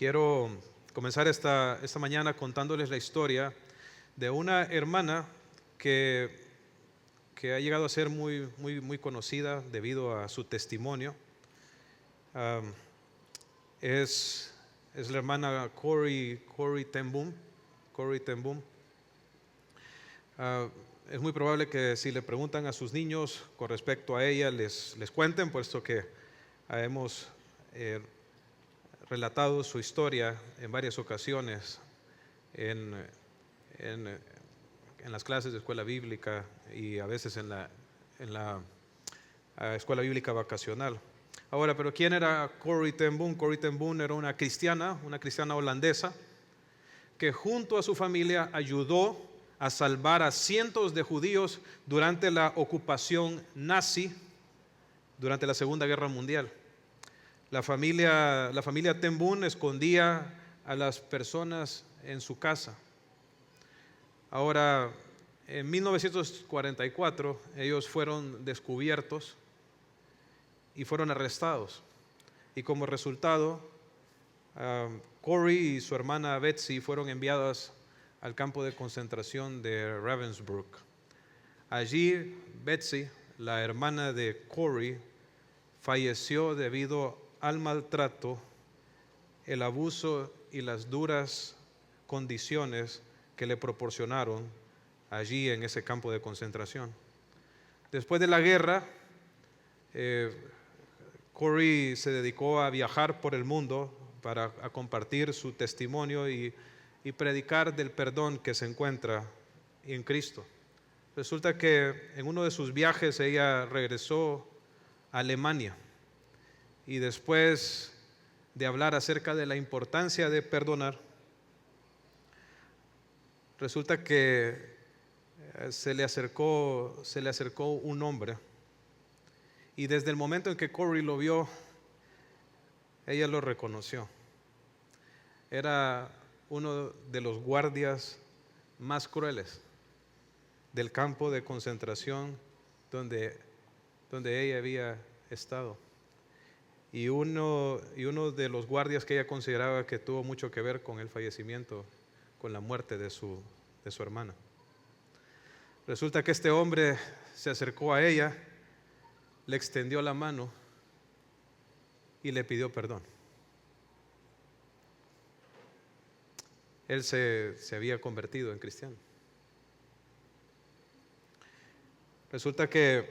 Quiero comenzar esta mañana contándoles la historia de una hermana que ha llegado a ser muy conocida debido a su testimonio. Am, es la hermana Corrie ten Boom. Corrie ten Boom. Es muy probable que si le preguntan a sus niños con respecto a ella, les cuenten, puesto que hemos relatado su historia en varias ocasiones en, en- en las clases de escuela bíblica y a veces en la escuela bíblica vacacional. Ahora, pero ¿quién era Corrie ten Boom? Corrie ten Boom era una cristiana holandesa, que junto a su familia ayudó a salvar a cientos de judíos durante la ocupación nazi durante la Segunda Guerra Mundial. La familia ten Boom escondía a las personas en su casa. Ahora, en 1944 ellos fueron descubiertos y fueron arrestados. Y como resultado, Corrie y su hermana Betsy fueron enviadas al campo de concentración de Ravensbrück. Allí Betsy, la hermana de Corrie, falleció debido al maltrato, el abuso y las duras condiciones que le proporcionaron allí en ese campo de concentración. Después de la guerra, Corrie se dedicó a viajar por el mundo para compartir su testimonio y predicar del perdón que se encuentra en Cristo. Resulta que en uno de sus viajes ella regresó a Alemania y después de hablar acerca de la importancia de perdonar, resulta que se le acercó un hombre, y desde el momento en que Corrie lo vio, ella lo reconoció. Era uno de los guardias más crueles del campo de concentración donde ella había estado. Y uno de los guardias que ella consideraba que tuvo mucho que ver con el fallecimiento, con la muerte de su hermana. Resulta que este hombre se acercó a ella, le extendió la mano y le pidió perdón. Él se había convertido en cristiano. Resulta que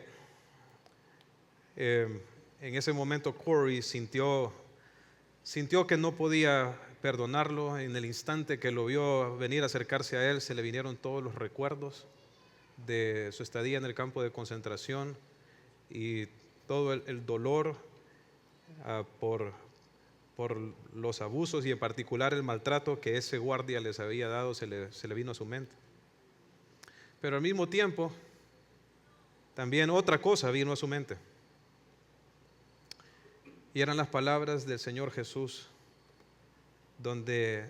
en ese momento Corrie sintió que no podía perdonarlo. En el instante que lo vio venir a acercarse a él, se le vinieron todos los recuerdos de su estadía en el campo de concentración y todo el dolor por los abusos y en particular el maltrato que ese guardia les había dado, se le vino a su mente. Pero al mismo tiempo, también otra cosa vino a su mente. Y eran las palabras del Señor Jesús, donde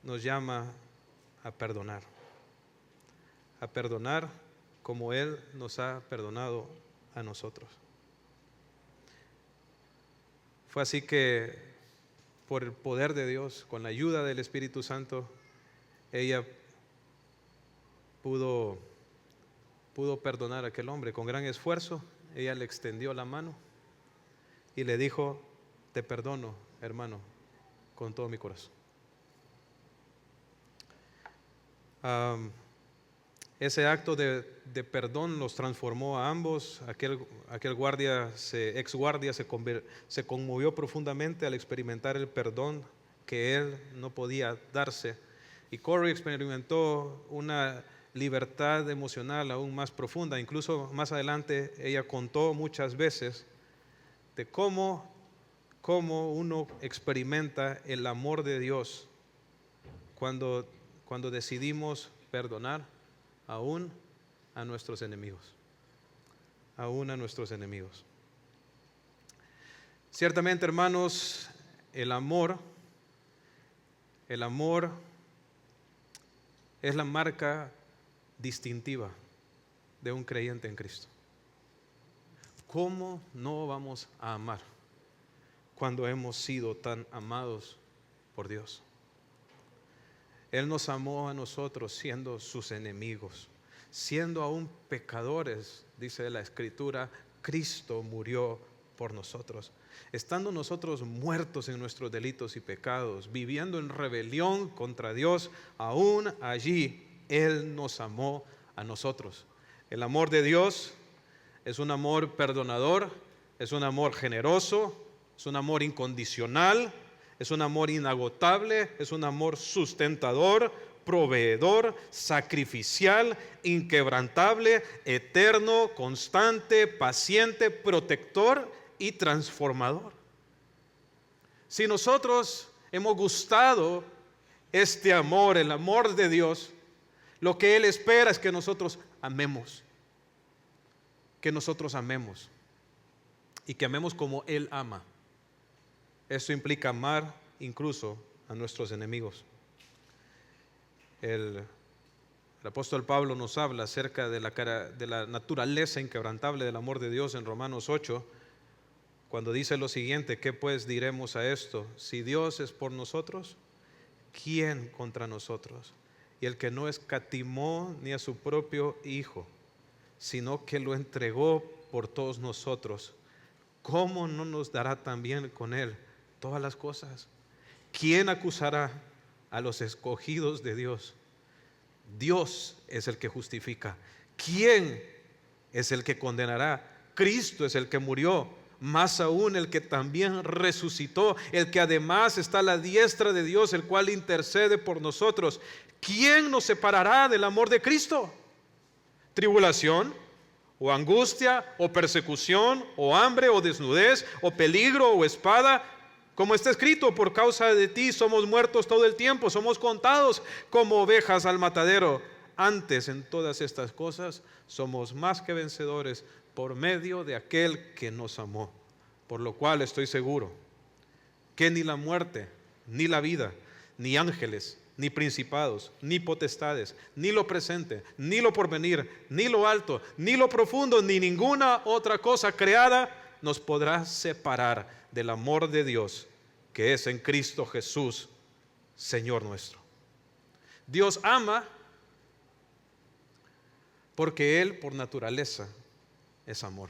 nos llama a perdonar como Él nos ha perdonado a nosotros. Fue así que, por el poder de Dios, con la ayuda del Espíritu Santo, ella pudo perdonar a aquel hombre. Con gran esfuerzo, ella le extendió la mano y le dijo: te perdono, hermano, con todo mi corazón. Ese acto de perdón los transformó a ambos. Aquel guardia, ex guardia, se conmovió profundamente al experimentar el perdón que él no podía darse. Y Corrie experimentó una libertad emocional aún más profunda. Incluso más adelante ella contó muchas veces de cómo uno experimenta el amor de Dios cuando decidimos perdonar aún a nuestros enemigos. Aún a nuestros enemigos. Ciertamente, hermanos, el amor es la marca distintiva de un creyente en Cristo. ¿Cómo no vamos a amar cuando hemos sido tan amados por Dios. Él nos amó a nosotros siendo sus enemigos, siendo aún pecadores, dice la Escritura, Cristo murió por nosotros. Estando nosotros muertos en nuestros delitos y pecados, viviendo en rebelión contra Dios, aún allí Él nos amó a nosotros. El amor de Dios es un amor perdonador, es un amor generoso, es un amor incondicional, es un amor inagotable, es un amor sustentador, proveedor, sacrificial, inquebrantable, eterno, constante, paciente, protector y transformador. Si nosotros hemos gustado este amor, el amor de Dios, lo que Él espera es que nosotros amemos. Que nosotros amemos. Y que amemos como Él ama. Eso implica amar incluso a nuestros enemigos. El apóstol Pablo nos habla acerca de la naturaleza inquebrantable del amor de Dios en Romanos 8, cuando dice lo siguiente: ¿qué pues diremos a esto? Si Dios es por nosotros, ¿quién contra nosotros? Y el que no escatimó ni a su propio Hijo, sino que lo entregó por todos nosotros, ¿cómo no nos dará también con Él todas las cosas? ¿Quién acusará a los escogidos de Dios? Dios es el que justifica. ¿Quién es el que condenará? Cristo es el que murió, más aún el que también resucitó, el que además está a la diestra de Dios, el cual intercede por nosotros. ¿Quién nos separará del amor de Cristo? ¿Tribulación, o angustia, o persecución, o hambre, o desnudez, o peligro, o espada? Como está escrito, por causa de ti somos muertos todo el tiempo, somos contados como ovejas al matadero. Antes, en todas estas cosas, somos más que vencedores por medio de aquel que nos amó. Por lo cual estoy seguro que ni la muerte, ni la vida, ni ángeles, ni principados, ni potestades, ni lo presente, ni lo porvenir, ni lo alto, ni lo profundo, ni ninguna otra cosa creada nos podrá separar del amor de Dios que es en Cristo Jesús, Señor nuestro. Dios ama porque Él por naturaleza es amor.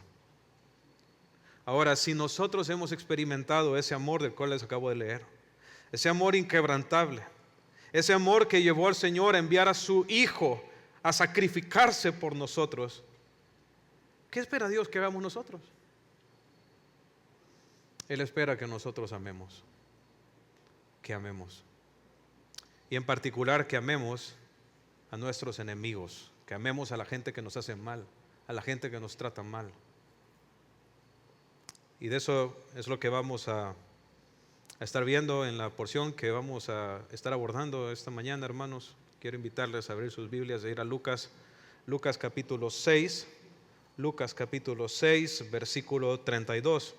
Ahora, si nosotros hemos experimentado ese amor del cual les acabo de leer, ese amor inquebrantable, ese amor que llevó al Señor a enviar a su Hijo a sacrificarse por nosotros, ¿qué espera Dios que hagamos nosotros? Él espera que nosotros amemos, que amemos. Y en particular que amemos a nuestros enemigos, que amemos a la gente que nos hace mal, a la gente que nos trata mal. Y de eso es lo que vamos a estar viendo en la porción que vamos a estar abordando esta mañana, hermanos. Quiero invitarles a abrir sus Biblias e ir a Lucas capítulo 6, versículo 32.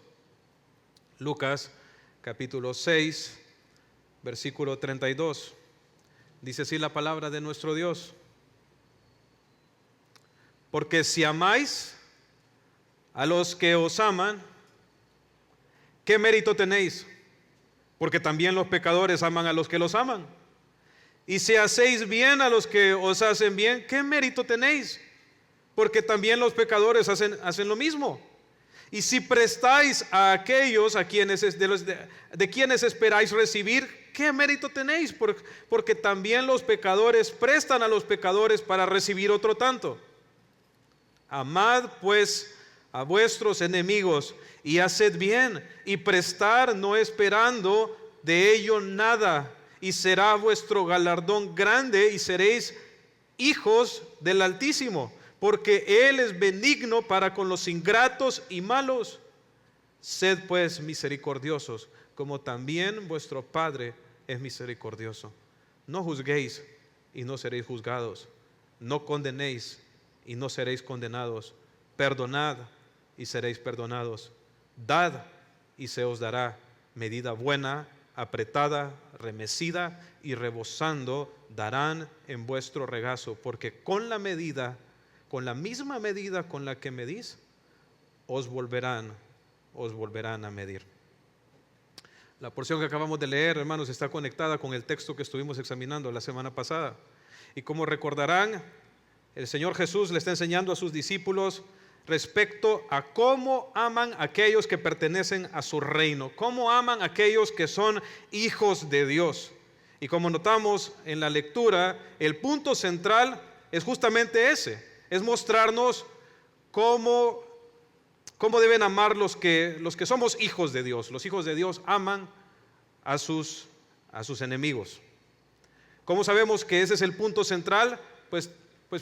Lucas capítulo 6, versículo 32. Dice así la palabra de nuestro Dios: porque si amáis a los que os aman, ¿qué mérito tenéis? Porque también los pecadores aman a los que los aman. Y si hacéis bien a los que os hacen bien, ¿qué mérito tenéis? Porque también los pecadores hacen lo mismo. Y si prestáis a aquellos a quienes de quienes esperáis recibir, ¿qué mérito tenéis? Porque también los pecadores prestan a los pecadores para recibir otro tanto. Amad pues a vuestros enemigos y haced bien y prestar, no esperando de ello nada, y será vuestro galardón grande y seréis hijos del Altísimo, porque Él es benigno para con los ingratos y malos. Sed pues misericordiosos, como también vuestro Padre es misericordioso. No juzguéis y no seréis juzgados. No condenéis y no seréis condenados. Perdonad y seréis perdonados. Dad y se os dará medida buena, apretada, remecida y rebosando, darán en vuestro regazo, porque con la misma medida con la que medís, os volverán a medir. La porción que acabamos de leer, hermanos, está conectada con el texto que estuvimos examinando la semana pasada. Y como recordarán, el Señor Jesús le está enseñando a sus discípulos respecto a cómo aman a aquellos que pertenecen a su reino, cómo aman a aquellos que son hijos de Dios. Y como notamos en la lectura, el punto central es justamente ese, es mostrarnos cómo deben amar los que somos hijos de Dios. Los hijos de Dios aman a sus enemigos. ¿Cómo sabemos que ese es el punto central? Pues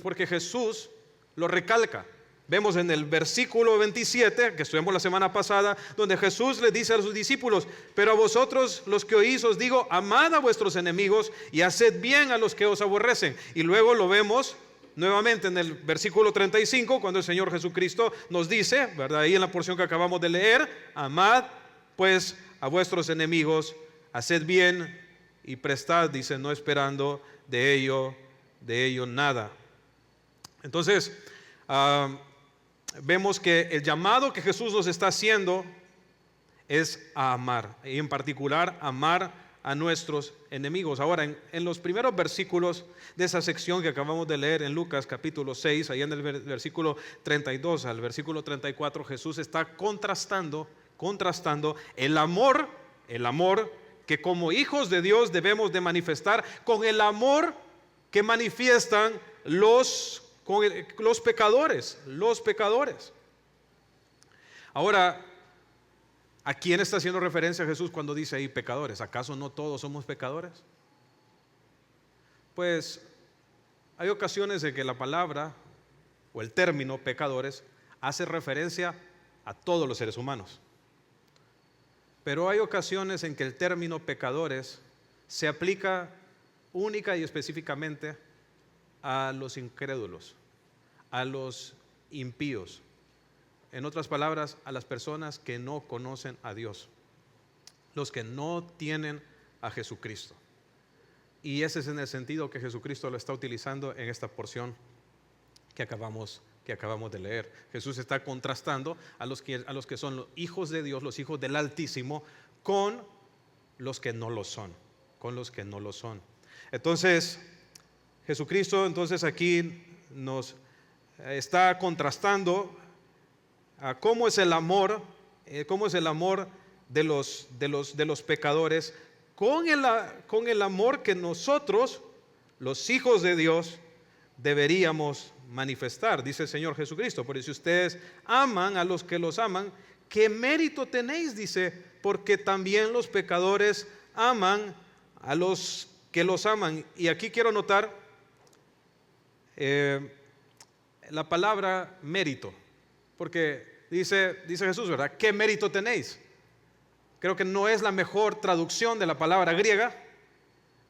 porque Jesús lo recalca. Vemos en el versículo 27, que estudiamos la semana pasada, donde Jesús le dice a sus discípulos: pero a vosotros los que oís os digo, amad a vuestros enemigos y haced bien a los que os aborrecen. Y luego lo vemos nuevamente en el versículo 35, cuando el Señor Jesucristo nos dice, ¿verdad? Ahí en la porción que acabamos de leer: amad pues a vuestros enemigos, haced bien y prestad, dice, no esperando de ello nada. Entonces, vemos que el llamado que Jesús nos está haciendo es a amar, y en particular amar a nuestros enemigos. Ahora, en los primeros versículos de esa sección que acabamos de leer en Lucas capítulo 6, ahí en el versículo 32 al versículo 34, Jesús está contrastando el amor que como hijos de Dios debemos de manifestar con el amor que manifiestan los pecadores. Ahora, ¿a quién está haciendo referencia Jesús cuando dice ahí pecadores? ¿Acaso no todos somos pecadores? Pues hay ocasiones en que la palabra o el término pecadores hace referencia a todos los seres humanos. Pero hay ocasiones en que el término pecadores se aplica única y específicamente a los incrédulos, a los impíos. En otras palabras, a las personas que no conocen a Dios, los que no tienen a Jesucristo. Y ese es en el sentido que Jesucristo lo está utilizando en esta porción que acabamos de leer. Jesús está contrastando a los que son los hijos de Dios, los hijos del Altísimo, con los que no lo son, Entonces, Jesucristo aquí nos está contrastando a cómo es el amor de los pecadores con el amor que nosotros, los hijos de Dios, deberíamos manifestar. Dice el Señor Jesucristo: por si ustedes aman a los que los aman, ¿qué mérito tenéis? Dice, porque también los pecadores aman a los que los aman. Y aquí quiero notar la palabra mérito, porque dice Jesús, ¿verdad? ¿Qué mérito tenéis? Creo que no es la mejor traducción de la palabra griega.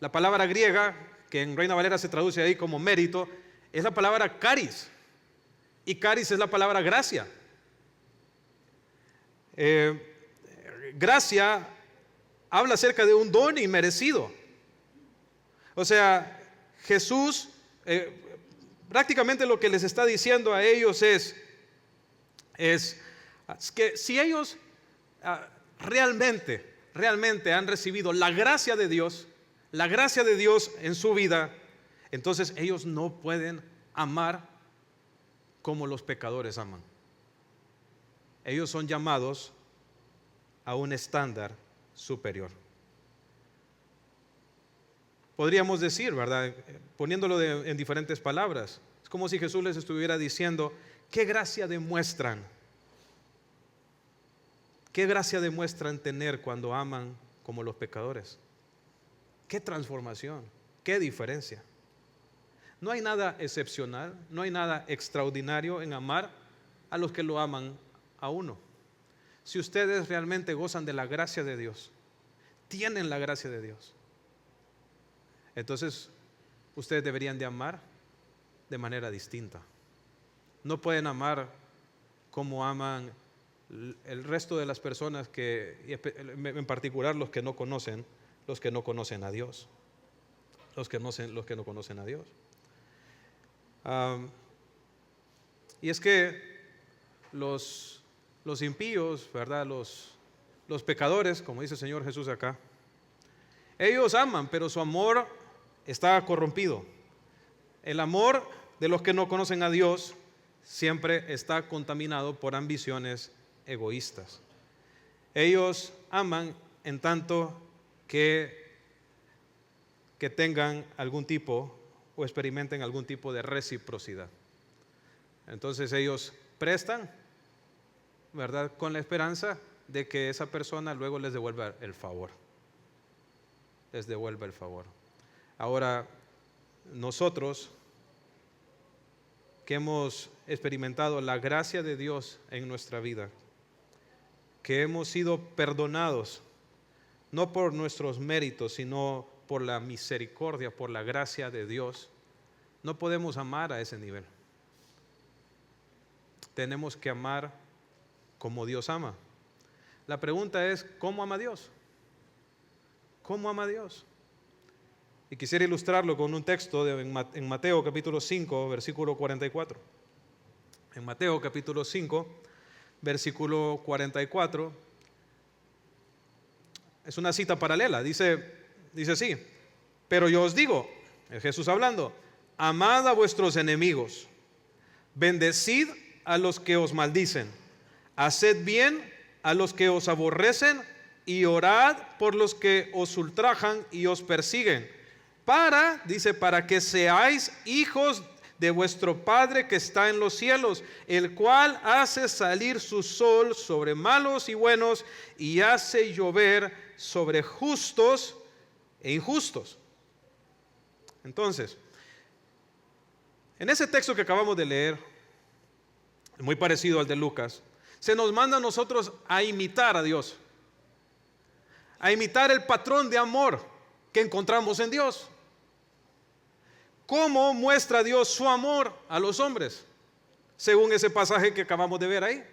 La palabra griega, que en Reina Valera se traduce ahí como mérito, es la palabra caris, y caris es la palabra gracia. Gracia habla acerca de un don inmerecido. O sea, Jesús prácticamente lo que les está diciendo a ellos es que si ellos realmente han recibido la gracia de Dios en su vida, entonces ellos no pueden amar como los pecadores aman. Ellos son llamados a un estándar superior. Podríamos decir, ¿verdad? Poniéndolo en diferentes palabras, es como si Jesús les estuviera diciendo: ¿qué gracia demuestran? ¿Qué gracia demuestran tener cuando aman como los pecadores? ¿Qué transformación? ¿Qué diferencia? No hay nada excepcional, no hay nada extraordinario en amar a los que lo aman a uno. Si ustedes realmente gozan de la gracia de Dios, tienen la gracia de Dios, entonces ustedes deberían de amar de manera distinta. No pueden amar como aman el resto de las personas que, en particular los que no conocen a Dios. Los que no conocen a Dios. Y es que los impíos, ¿verdad? Los los pecadores, como dice el Señor Jesús acá, ellos aman, pero su amor está corrompido. El amor de los que no conocen a Dios siempre está contaminado por ambiciones egoístas. Ellos aman en tanto que tengan algún tipo o experimenten algún tipo de reciprocidad. Entonces ellos prestan, ¿verdad?, con la esperanza de que esa persona luego les devuelva el favor. Les devuelva el favor. Ahora, nosotros que hemos experimentado la gracia de Dios en nuestra vida, que hemos sido perdonados, no por nuestros méritos, sino por la misericordia, por la gracia de Dios, no podemos amar a ese nivel. Tenemos que amar como Dios ama. La pregunta es, ¿cómo ama Dios? ¿Cómo ama Dios? Y quisiera ilustrarlo con un texto en Mateo capítulo 5, versículo 44. En Mateo capítulo 5, versículo 44, es una cita paralela, dice así: pero yo os digo, es Jesús hablando, amad a vuestros enemigos, bendecid a los que os maldicen, haced bien a los que os aborrecen y orad por los que os ultrajan y os persiguen, para que seáis hijos de vuestro Padre que está en los cielos, el cual hace salir su sol sobre malos y buenos y hace llover sobre justos e injustos. Entonces, en ese texto que acabamos de leer, muy parecido al de Lucas, se nos manda a nosotros a imitar a Dios, a imitar el patrón de amor que encontramos en Dios. ¿Cómo muestra Dios su amor a los hombres? Según ese pasaje que acabamos de ver ahí.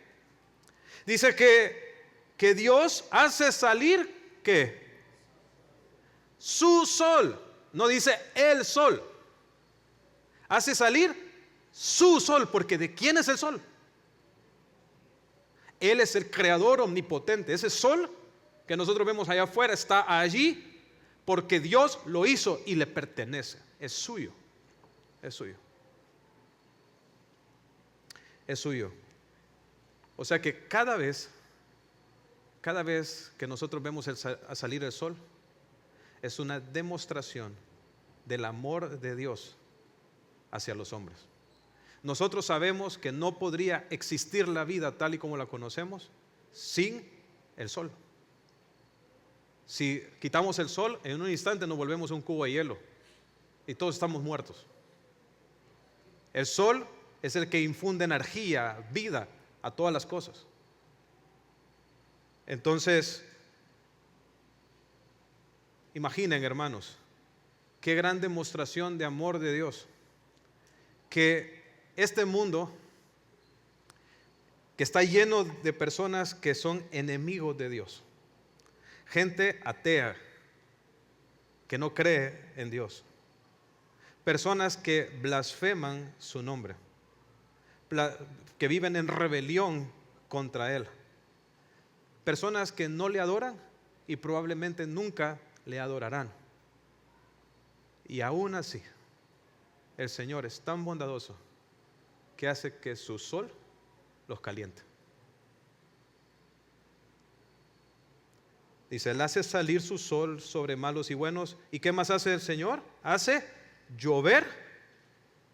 Dice que Dios hace salir, ¿qué? Su sol. No dice el sol. Hace salir su sol, porque ¿de quién es el sol? Él es el creador omnipotente. Ese sol que nosotros vemos allá afuera está allí porque Dios lo hizo y le pertenece. Es suyo. Es suyo. Es suyo. O sea que cada vez que nosotros vemos a salir el sol, es una demostración del amor de Dios hacia los hombres. Nosotros sabemos que no podría existir la vida tal y como la conocemos sin el sol. Si quitamos el sol, en un instante nos volvemos un cubo de hielo y todos estamos muertos. El sol es el que infunde energía, vida a todas las cosas. Entonces, imaginen, hermanos, qué gran demostración de amor de Dios, que este mundo que está lleno de personas que son enemigos de Dios, gente atea que no cree en Dios, personas que blasfeman su nombre, que viven en rebelión contra Él, personas que no le adoran y probablemente nunca le adorarán. Y aún así, el Señor es tan bondadoso que hace que su sol los caliente. Dice, Él hace salir su sol sobre malos y buenos. ¿Y qué más hace el Señor? Hace llover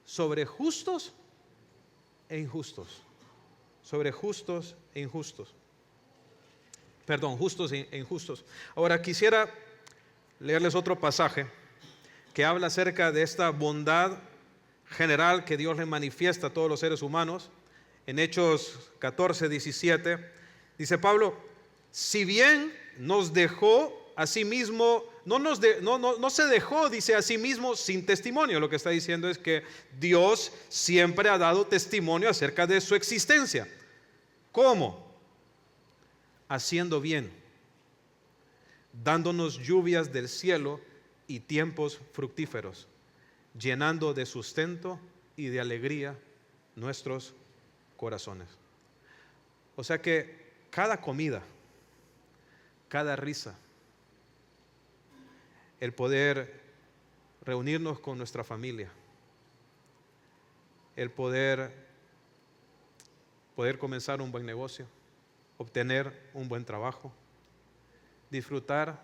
sobre justos e injustos. Sobre justos e injustos. Perdón, justos e injustos. Ahora quisiera leerles otro pasaje que habla acerca de esta bondad general que Dios le manifiesta a todos los seres humanos. En Hechos 14, 17, dice Pablo, si bien nos dejó a sí mismo, no se dejó, dice, a sí mismo sin testimonio. Lo que está diciendo es que Dios siempre ha dado testimonio acerca de su existencia. ¿Cómo? Haciendo bien, dándonos lluvias del cielo y tiempos fructíferos, llenando de sustento y de alegría nuestros corazones. O sea que cada comida, cada risa, el poder reunirnos con nuestra familia, el poder comenzar un buen negocio, obtener un buen trabajo, disfrutar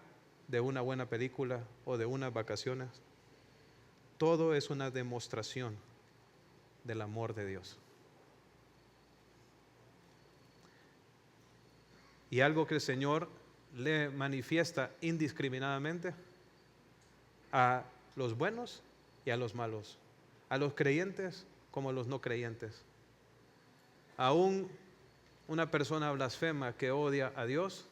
de una buena película o de unas vacaciones. Todo es una demostración del amor de Dios. Y algo que el Señor le manifiesta indiscriminadamente a los buenos y a los malos, a los creyentes como a los no creyentes. Aún una persona blasfema que odia a Dios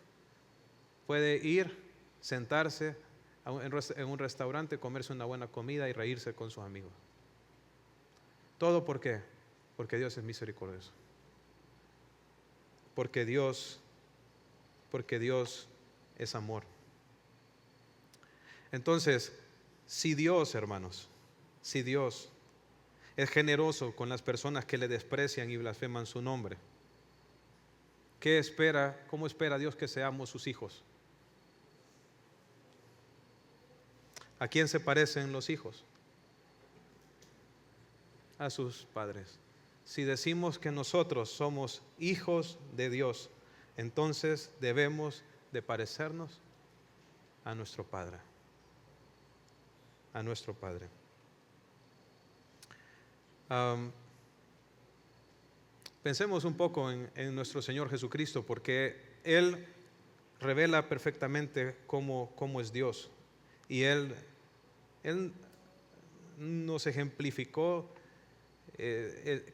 puede ir, sentarse en un restaurante, comerse una buena comida y reírse con sus amigos. ¿Todo por qué? Porque Dios es misericordioso. Porque Dios es amor. Entonces, si Dios, hermanos, si Dios es generoso con las personas que le desprecian y blasfeman su nombre, ¿cómo espera Dios que seamos sus hijos? ¿A quién se parecen los hijos? A sus padres. Si decimos que nosotros somos hijos de Dios, entonces debemos de parecernos a nuestro Padre. A nuestro Padre. Pensemos un poco en nuestro Señor Jesucristo, porque Él revela perfectamente cómo es Dios. Y Él nos ejemplificó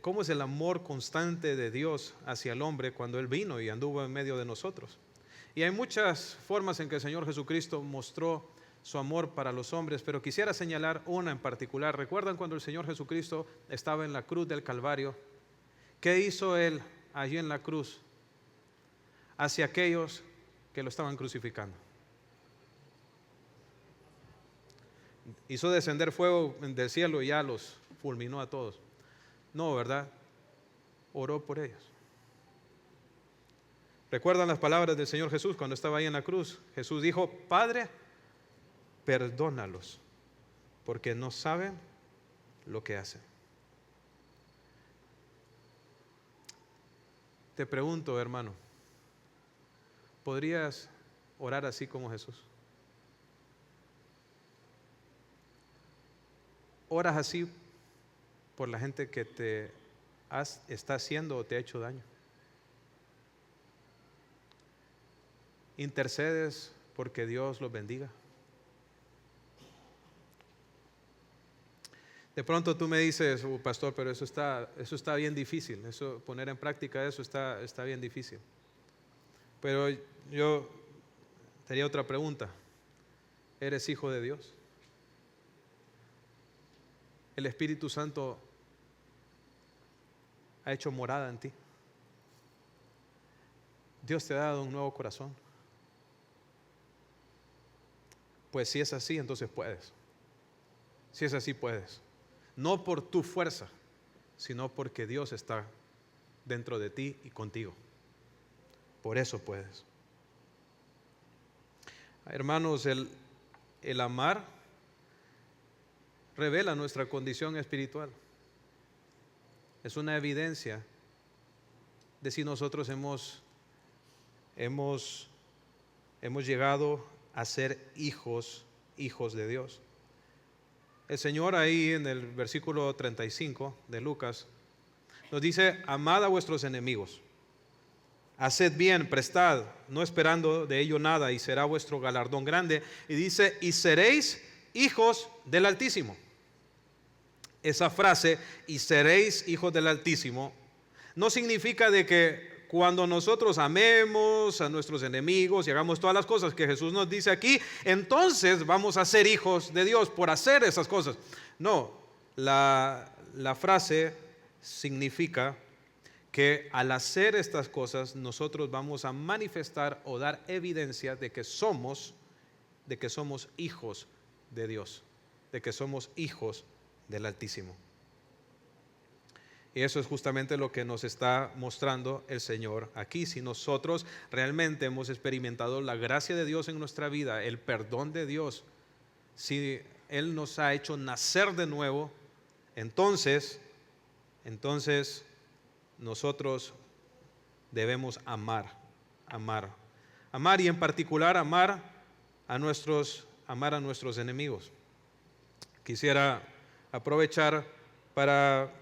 cómo es el amor constante de Dios hacia el hombre cuando Él vino y anduvo en medio de nosotros. Y hay muchas formas en que el Señor Jesucristo mostró su amor para los hombres, pero quisiera señalar una en particular. ¿Recuerdan cuando el Señor Jesucristo estaba en la cruz del Calvario? ¿Qué hizo Él allí en la cruz hacia aquellos que lo estaban crucificando? Hizo descender fuego del cielo y ya los fulminó a todos. No, ¿verdad? Oró por ellos. ¿Recuerdan las palabras del Señor Jesús cuando estaba ahí en la cruz? Jesús dijo: Padre, perdónalos, porque no saben lo que hacen. Te pregunto, hermano, ¿podrías orar así como Jesús? ¿Oras así por la gente que te está haciendo o te ha hecho daño? ¿Intercedes porque Dios los bendiga? De pronto tú me dices: pastor, pero eso está bien difícil, poner en práctica eso está bien difícil. Pero yo tenía otra pregunta. ¿Eres hijo de Dios? ¿El Espíritu Santo ha hecho morada en ti? ¿Dios te ha dado un nuevo corazón? Pues si es así, entonces puedes. Si es así, puedes. No por tu fuerza, sino porque Dios está dentro de ti y contigo. Por eso puedes. Hermanos, el amar revela nuestra condición espiritual. Es una evidencia de si nosotros hemos llegado a ser hijos de Dios. El Señor ahí en el versículo 35 de Lucas nos dice: amad a vuestros enemigos, haced bien, prestad, no esperando de ello nada, y será vuestro galardón grande. Y dice: y seréis hijos del Altísimo. Esa frase, y seréis hijos del Altísimo, no significa de que cuando nosotros amemos a nuestros enemigos y hagamos todas las cosas que Jesús nos dice aquí, entonces vamos a ser hijos de Dios por hacer esas cosas. No, la frase significa que al hacer estas cosas nosotros vamos a manifestar o dar evidencia de que somos hijos de Dios, de que somos hijos del Altísimo. Y eso es justamente lo que nos está mostrando el Señor aquí. Si nosotros realmente hemos experimentado la gracia de Dios en nuestra vida, el perdón de Dios, si Él nos ha hecho nacer de nuevo, entonces nosotros debemos amar y en particular amar a nuestros enemigos. Quisiera aprovechar para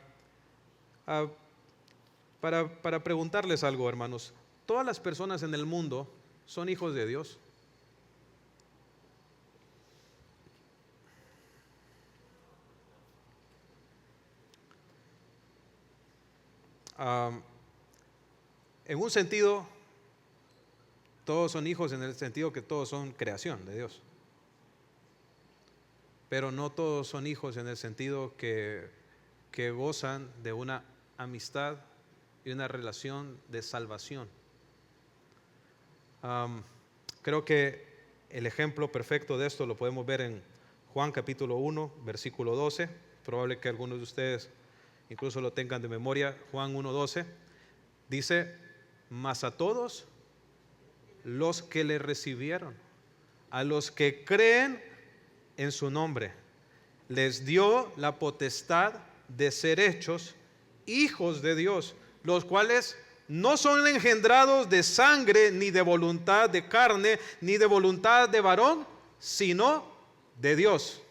preguntarles algo, hermanos. ¿Todas las personas en el mundo son hijos de Dios? En un sentido, todos son hijos en el sentido que todos son creación de Dios. Pero no todos son hijos en el sentido que gozan de una amistad y una relación de salvación. Creo que el ejemplo perfecto de esto lo podemos ver en Juan capítulo 1, versículo 12. Probable que algunos de ustedes incluso lo tengan de memoria. Juan 1:12 dice: mas a todos los que le recibieron, a los que creen en su nombre, les dio la potestad de ser hechos hijos de Dios, los cuales no son engendrados de sangre, ni de voluntad de carne, ni de voluntad de varón, sino de Dios.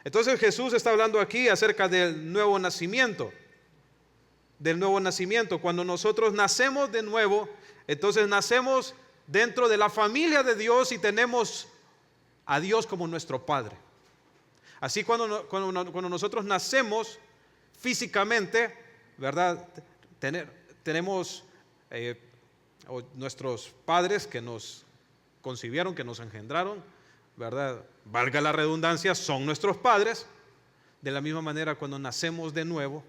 Entonces Jesús está hablando aquí acerca del nuevo nacimiento. Cuando nosotros nacemos de nuevo, entonces nacemos dentro de la familia de Dios y tenemos a Dios como nuestro Padre. Así cuando nosotros nacemos físicamente, ¿verdad? Tenemos nuestros padres que nos concibieron, que nos engendraron, ¿verdad? Valga la redundancia, son nuestros padres. De la misma manera, cuando nacemos de nuevo,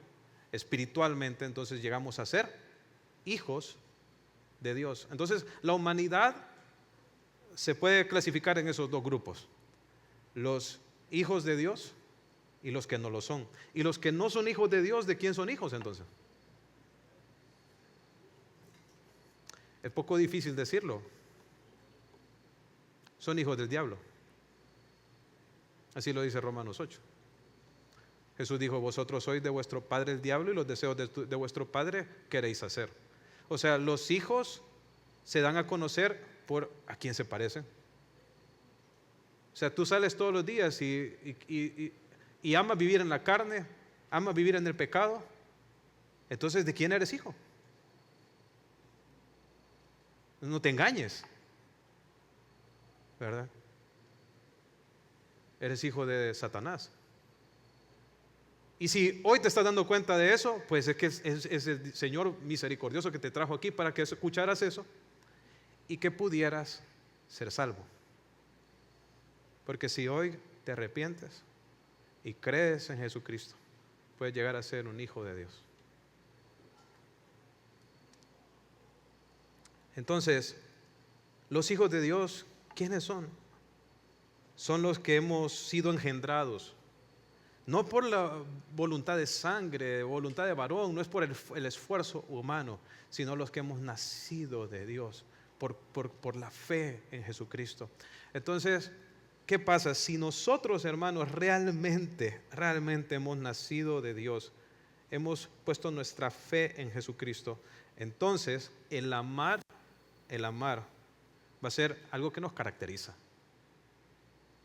espiritualmente, entonces llegamos a ser hijos de Dios. Entonces, la humanidad se puede clasificar en esos dos grupos: los hijos de Dios y los que no lo son. Y los que no son hijos de Dios, ¿de quién son hijos entonces? Es poco difícil decirlo. Son hijos del diablo. Así lo dice Romanos 8. Jesús dijo: vosotros sois de vuestro padre el diablo, y los deseos de vuestro padre queréis hacer. O sea, los hijos se dan a conocer por a quién se parecen. O sea, tú sales todos los días y amas vivir en la carne, amas vivir en el pecado. Entonces, ¿de quién eres hijo? No te engañes, ¿verdad? Eres hijo de Satanás. Y si hoy te estás dando cuenta de eso, pues es que es el Señor misericordioso que te trajo aquí para que escucharas eso y que pudieras ser salvo. Porque si hoy te arrepientes y crees en Jesucristo, puedes llegar a ser un hijo de Dios. Entonces, los hijos de Dios, ¿quiénes son? Son los que hemos sido engendrados, no por la voluntad de sangre, voluntad de varón, no es por el esfuerzo humano, sino los que hemos nacido de Dios por la fe en Jesucristo. Entonces, ¿qué pasa? Si nosotros, hermanos, realmente hemos nacido de Dios, hemos puesto nuestra fe en Jesucristo, entonces el amar va a ser algo que nos caracteriza.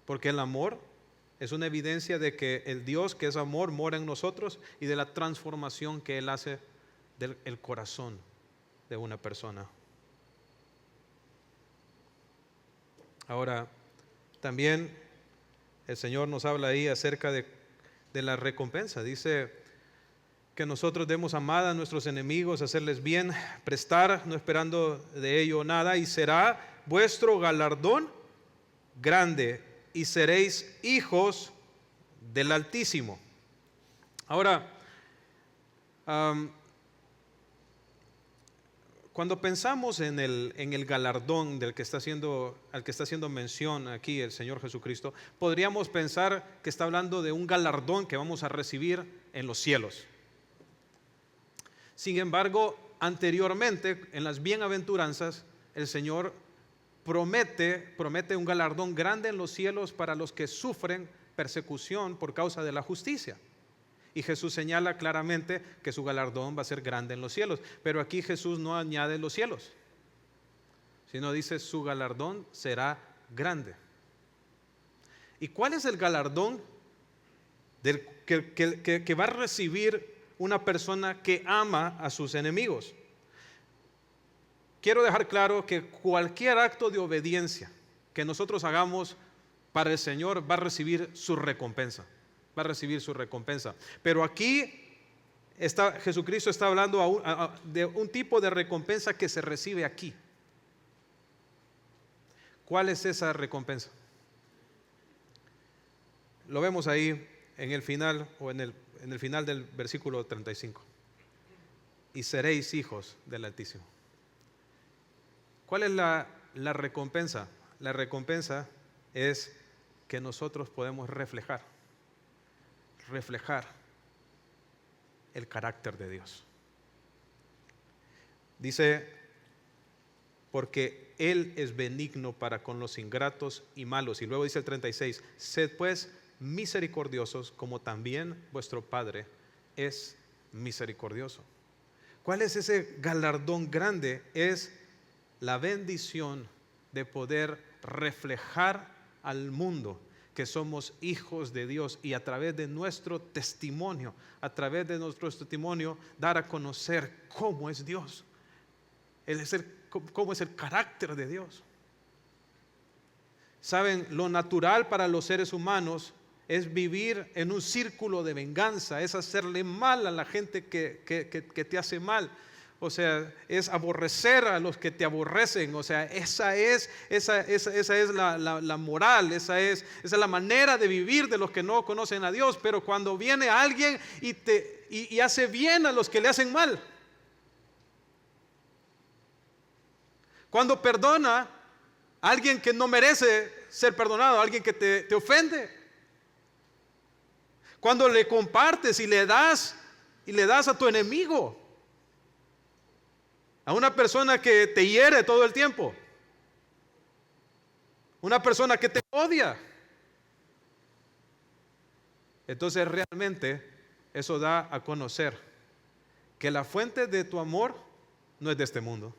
Porque el amor es una evidencia de que el Dios que es amor mora en nosotros y de la transformación que Él hace del corazón de una persona. Ahora, también el Señor nos habla ahí acerca de la recompensa. Dice que nosotros debemos amar a nuestros enemigos, hacerles bien, prestar, no esperando de ello nada, y será vuestro galardón grande, y seréis hijos del Altísimo. Ahora, cuando pensamos en el galardón al que está haciendo mención aquí el Señor Jesucristo, podríamos pensar que está hablando de un galardón que vamos a recibir en los cielos. Sin embargo, anteriormente, en las bienaventuranzas, el Señor promete un galardón grande en los cielos para los que sufren persecución por causa de la justicia. Y Jesús señala claramente que su galardón va a ser grande en los cielos. Pero aquí Jesús no añade los cielos, sino dice su galardón será grande. ¿Y cuál es el galardón que va a recibir una persona que ama a sus enemigos? Quiero dejar claro que cualquier acto de obediencia que nosotros hagamos para el Señor va a recibir su recompensa. Va a recibir su recompensa. Pero aquí Jesucristo está hablando de un tipo de recompensa que se recibe aquí. ¿Cuál es esa recompensa? Lo vemos ahí en el final o en el final del versículo 35. Y seréis hijos del Altísimo. ¿Cuál es la recompensa? La recompensa es que nosotros podemos reflejar el carácter de Dios. Dice, porque Él es benigno para con los ingratos y malos. Y luego dice el 36, sed pues misericordiosos como también vuestro Padre es misericordioso. ¿Cuál es ese galardón grande? Es la bendición de poder reflejar al mundo que somos hijos de Dios y a través de nuestro testimonio, dar a conocer cómo es Dios, cómo es el carácter de Dios. Saben, lo natural para los seres humanos es vivir en un círculo de venganza, es hacerle mal a la gente que te hace mal. O sea, es aborrecer a los que te aborrecen. O sea, esa es la moral, esa es la manera de vivir de los que no conocen a Dios. Pero cuando viene alguien y hace bien a los que le hacen mal, cuando perdona a alguien que no merece ser perdonado, a alguien que te ofende, cuando le compartes y le das a tu enemigo, a una persona que te hiere todo el tiempo, una persona que te odia, entonces realmente eso da a conocer que la fuente de tu amor no es de este mundo,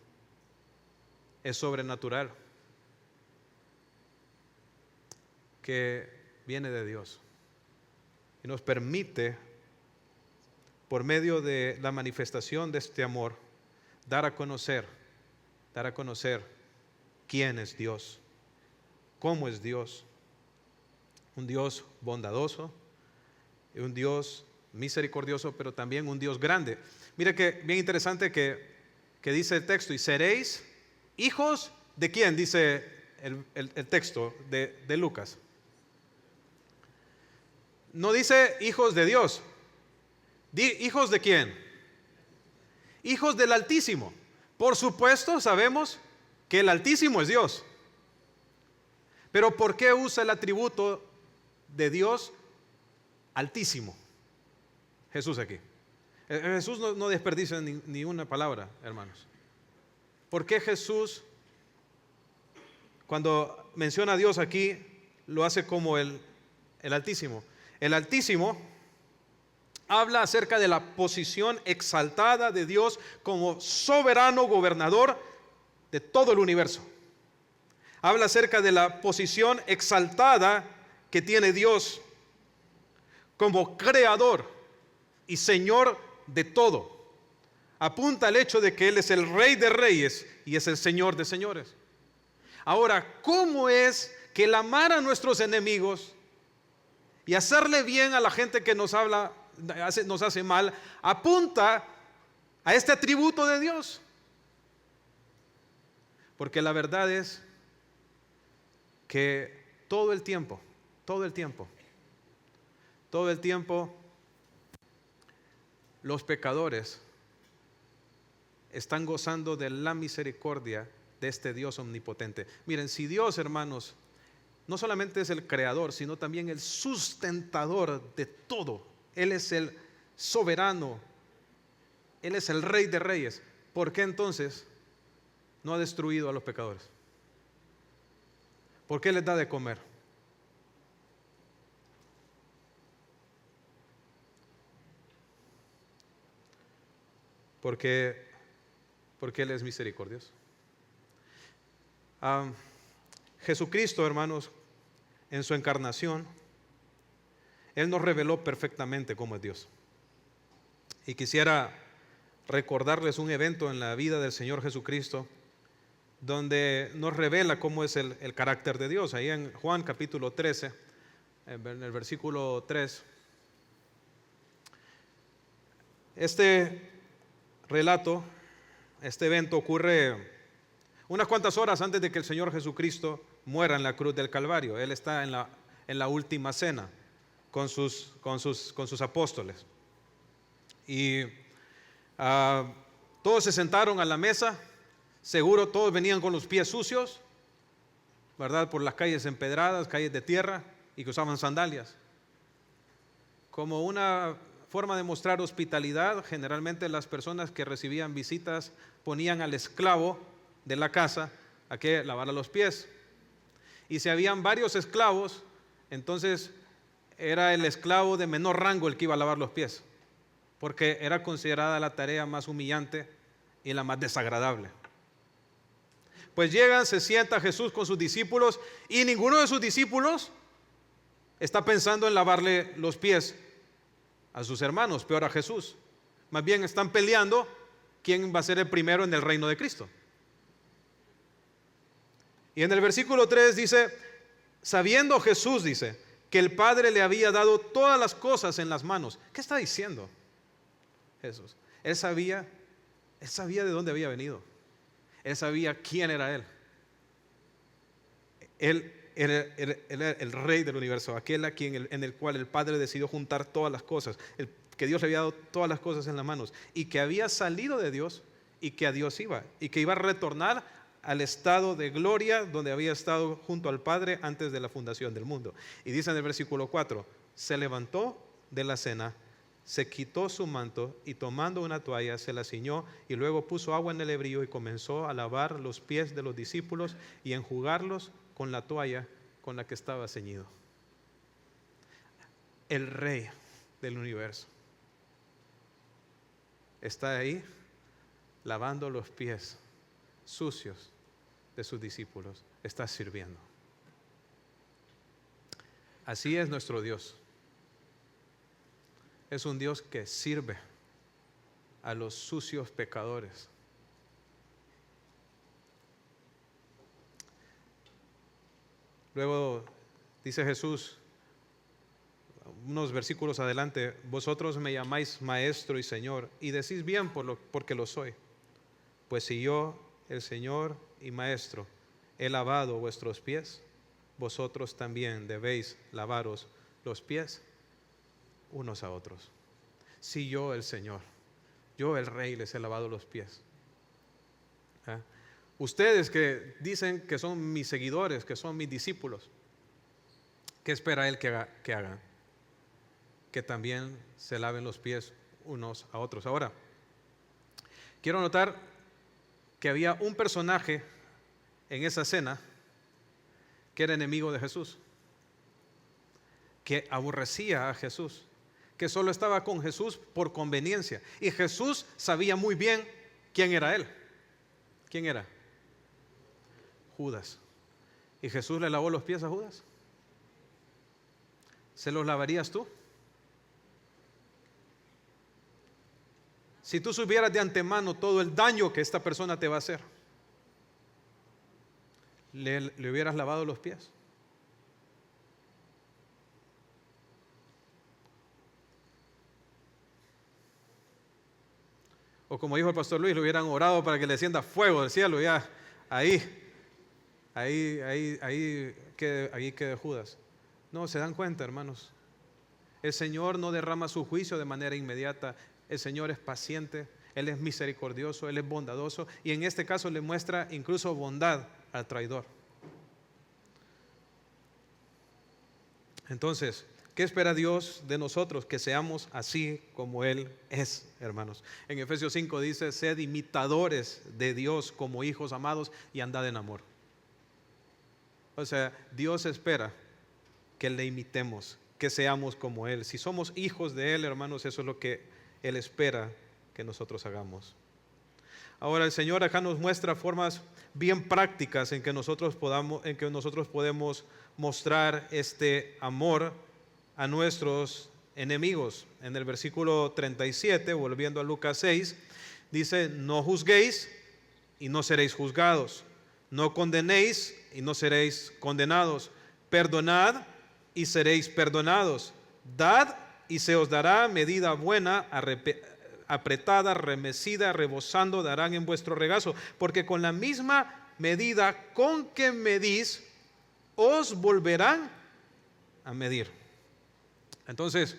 es sobrenatural, que viene de Dios y nos permite, por medio de la manifestación de este amor, dar a conocer quién es Dios, cómo es Dios, un Dios bondadoso, un Dios misericordioso, pero también un Dios grande. Mire que bien interesante que dice el texto, y seréis hijos de quién, dice el texto de Lucas. No dice hijos de Dios, hijos de quién, hijos del Altísimo. Por supuesto sabemos que el Altísimo es Dios, pero ¿por qué usa el atributo de Dios Altísimo Jesús aquí? Jesús no desperdicia ni una palabra, hermanos. ¿Por qué Jesús, cuando menciona a Dios aquí, lo hace como el Altísimo? El Altísimo habla acerca de la posición exaltada de Dios como soberano gobernador de todo el universo. Habla acerca de la posición exaltada que tiene Dios como creador y Señor de todo. Apunta al hecho de que Él es el Rey de Reyes y es el Señor de Señores. Ahora, ¿cómo es que el amar a nuestros enemigos y hacerle bien a la gente que nos hace mal, apunta a este atributo de Dios? Porque la verdad es que todo el tiempo, los pecadores están gozando de la misericordia de este Dios omnipotente. Miren, si Dios, hermanos, no solamente es el creador, sino también el sustentador de todo. Él es el soberano Él es el Rey de Reyes. ¿Por qué entonces no ha destruido a los pecadores? ¿Por qué les da de comer? Porque Él es misericordioso. Jesucristo, hermanos, en su encarnación, Él nos reveló perfectamente cómo es Dios. Y quisiera recordarles un evento en la vida del Señor Jesucristo donde nos revela cómo es el carácter de Dios. Ahí en Juan capítulo 13, en el versículo 3. Este relato, este evento ocurre unas cuantas horas antes de que el Señor Jesucristo muera en la cruz del Calvario. Él está en la última cena con sus apóstoles. Y todos se sentaron a la mesa. Seguro todos venían con los pies sucios, ¿verdad? Por las calles empedradas, calles de tierra, y que usaban sandalias. Como una forma de mostrar hospitalidad, generalmente las personas que recibían visitas ponían al esclavo de la casa a que lavara los pies. Y si habían varios esclavos, entonces era el esclavo de menor rango el que iba a lavar los pies, porque era considerada la tarea más humillante y la más desagradable. Pues llegan, se sienta Jesús con sus discípulos y ninguno de sus discípulos está pensando en lavarle los pies a sus hermanos, peor a Jesús. Más bien están peleando quién va a ser el primero en el reino de Cristo. Y en el versículo 3 dice, sabiendo Jesús, dice, que el Padre le había dado todas las cosas en las manos. ¿Qué está diciendo Jesús? Él sabía de dónde había venido. Él sabía quién era Él. Él era el Rey del universo, aquel en el cual el Padre decidió juntar todas las cosas, que Dios le había dado todas las cosas en las manos, y que había salido de Dios y que a Dios iba, y que iba a retornar al estado de gloria donde había estado junto al Padre antes de la fundación del mundo. Y dice en el versículo 4, se levantó de la cena, se quitó su manto y tomando una toalla se la ciñó y luego puso agua en el hebrillo y comenzó a lavar los pies de los discípulos y enjugarlos con la toalla con la que estaba ceñido. El Rey del universo está ahí lavando los pies sucios de sus discípulos, está sirviendo. Así es nuestro Dios. Es un Dios que sirve a los sucios pecadores. Luego dice Jesús, unos versículos adelante, vosotros me llamáis maestro y señor y decís bien porque lo soy. Pues si yo, el Señor y maestro, he lavado vuestros pies, vosotros también debéis lavaros los pies unos a otros. Si yo, el Señor, yo el Rey, les he lavado los pies. Ustedes que dicen que son mis seguidores, que son mis discípulos, ¿qué espera Él que hagan? Que también se laven los pies unos a otros. Ahora, quiero notar que había un personaje en esa cena que era enemigo de Jesús, que aborrecía a Jesús, que solo estaba con Jesús por conveniencia. Y Jesús sabía muy bien quién era él. ¿Quién era? Judas. ¿Y Jesús le lavó los pies a Judas? ¿Se los lavarías tú? Si tú supieras de antemano todo el daño que esta persona te va a hacer, ¿le hubieras lavado los pies? O como dijo el pastor Luis, le hubieran orado para que le descienda fuego del cielo, ya ahí quede Judas. No, se dan cuenta, hermanos. El Señor no derrama su juicio de manera inmediata. El Señor es paciente, Él es misericordioso, Él es bondadoso y en este caso le muestra incluso bondad al traidor. Entonces, ¿Qué espera Dios de nosotros? Que seamos así como Él es, hermanos. En Efesios 5 dice, sed imitadores de Dios como hijos amados y andad en amor. O sea, Dios espera que le imitemos, que seamos como Él. Si somos hijos de Él, hermanos, eso es lo que Él espera que nosotros hagamos. Ahora el Señor acá nos muestra formas bien prácticas en que nosotros podemos mostrar este amor a nuestros enemigos. En el versículo 37, volviendo a Lucas 6, dice, no juzguéis y no seréis juzgados, no condenéis y no seréis condenados, perdonad y seréis perdonados, dad y se os dará medida buena, apretada, remecida, rebosando, darán en vuestro regazo, porque con la misma medida con que medís, os volverán a medir. Entonces,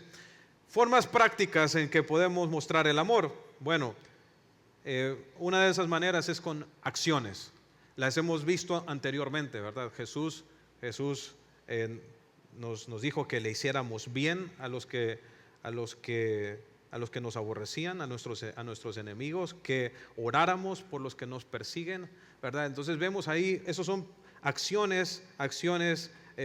formas prácticas en que podemos mostrar el amor. Bueno, una de esas maneras es con acciones. Las hemos visto anteriormente, ¿verdad? Jesús nos dijo que le hiciéramos bien a los que nos aborrecían, a nuestros enemigos, que oráramos por los que nos persiguen, ¿verdad? Entonces vemos ahí, esos son acciones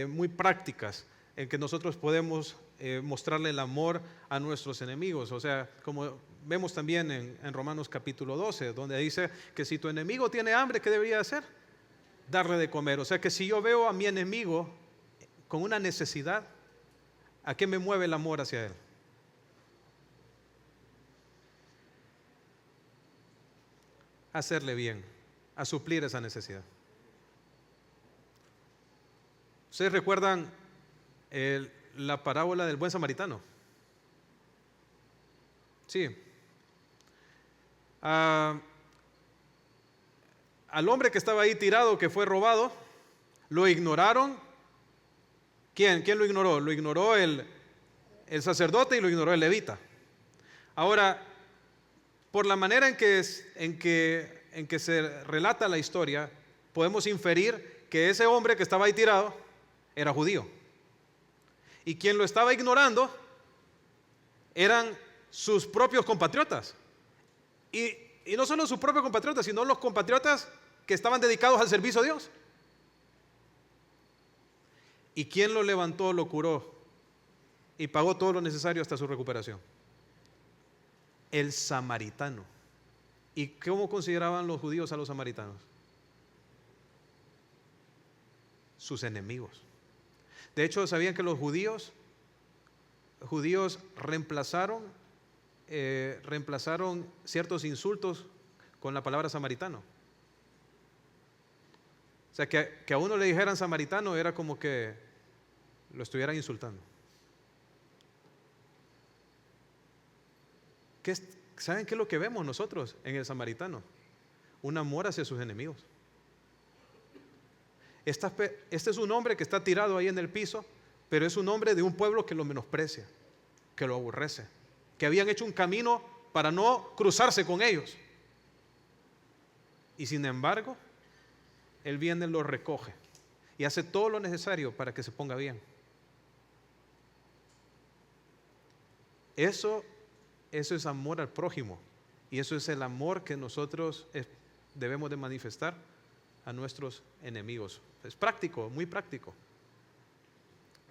muy prácticas en que nosotros podemos mostrarle el amor a nuestros enemigos. O sea, como vemos también en Romanos capítulo 12, donde dice que si tu enemigo tiene hambre, ¿qué debería hacer? Darle de comer. O sea que si yo veo a mi enemigo con una necesidad, ¿a qué me mueve el amor hacia él? A hacerle bien, a suplir esa necesidad. ¿Ustedes recuerdan la parábola del buen samaritano? Sí. Al hombre que estaba ahí tirado, que fue robado, lo ignoraron. ¿Quién lo ignoró? Lo ignoró el sacerdote y lo ignoró el levita. Ahora, por la manera en que se relata la historia, podemos inferir que ese hombre que estaba ahí tirado era judío. Y quien lo estaba ignorando eran sus propios compatriotas. Y no solo sus propios compatriotas, sino los compatriotas que estaban dedicados al servicio a Dios. ¿Y quién lo levantó, lo curó y pagó todo lo necesario hasta su recuperación? El samaritano. ¿Y cómo consideraban los judíos a los samaritanos? Sus enemigos. De hecho, ¿sabían que los judíos reemplazaron ciertos insultos con la palabra samaritano? O sea, que a uno le dijeran samaritano era como que lo estuvieran insultando. ¿Saben qué es lo que vemos nosotros en el samaritano? Un amor hacia sus enemigos. Este es un hombre que está tirado ahí en el piso, pero es un hombre de un pueblo que lo menosprecia, que lo aborrece, que habían hecho un camino para no cruzarse con ellos. Y sin embargo, Él viene, lo recoge y hace todo lo necesario para que se ponga bien. Eso es amor al prójimo, y eso es el amor que nosotros debemos de manifestar a nuestros enemigos. Es práctico, muy práctico.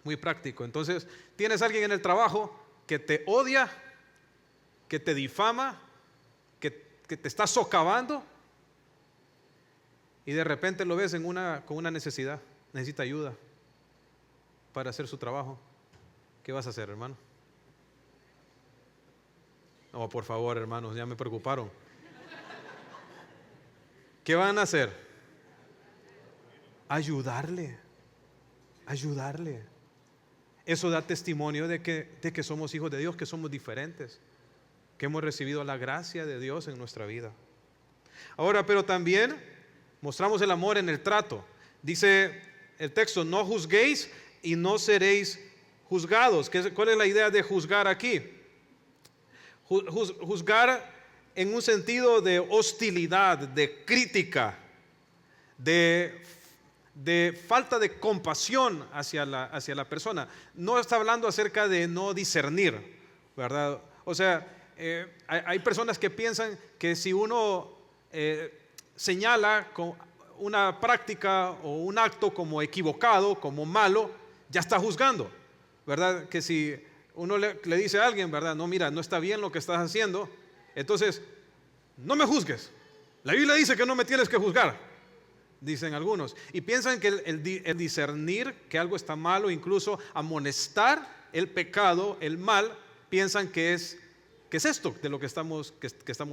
Muy práctico. Entonces, tienes a alguien en el trabajo que te odia, que te difama, que te está socavando, y de repente lo ves con una necesidad, necesita ayuda para hacer su trabajo. ¿Qué vas a hacer, hermano? No, por favor, hermanos, ya me preocuparon. ¿Qué van a hacer? Ayudarle. Eso da testimonio de que somos hijos de Dios, que somos diferentes, que hemos recibido la gracia de Dios en nuestra vida. Ahora, pero también mostramos el amor en el trato. Dice el texto, no juzguéis y no seréis juzgados. ¿Cuál es la idea de juzgar aquí? Juzgar en un sentido de hostilidad, de crítica, de de falta de compasión hacia la persona. No está hablando acerca de no discernir, ¿verdad? O sea, hay personas que piensan que si uno señala con una práctica o un acto como equivocado, como malo, ya está juzgando, ¿verdad? Que si uno le dice a alguien, ¿verdad? No, mira, no está bien lo que estás haciendo, entonces no me juzgues. La Biblia dice que no me tienes que juzgar, dicen algunos. Y piensan que el discernir que algo está malo, incluso amonestar el pecado, el mal, piensan que es esto de lo que estamos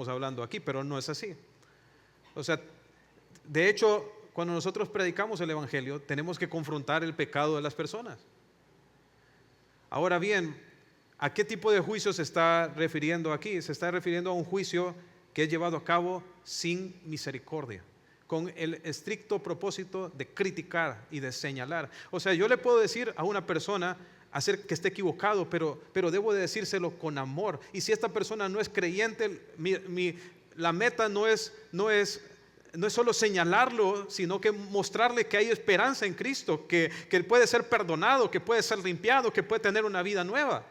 hablando aquí, pero no es así. O sea, de hecho, cuando nosotros predicamos el Evangelio, tenemos que confrontar el pecado de las personas. Ahora bien, ¿a qué tipo de juicio se está refiriendo aquí? Se está refiriendo a un juicio que es llevado a cabo sin misericordia, con el estricto propósito de criticar y de señalar. O sea, yo le puedo decir a una persona hacer que esté equivocado, pero debo de decírselo con amor. Y si esta persona no es creyente, la meta no es solo señalarlo, sino que mostrarle que hay esperanza en Cristo, que él puede ser perdonado, que puede ser limpiado, que puede tener una vida nueva.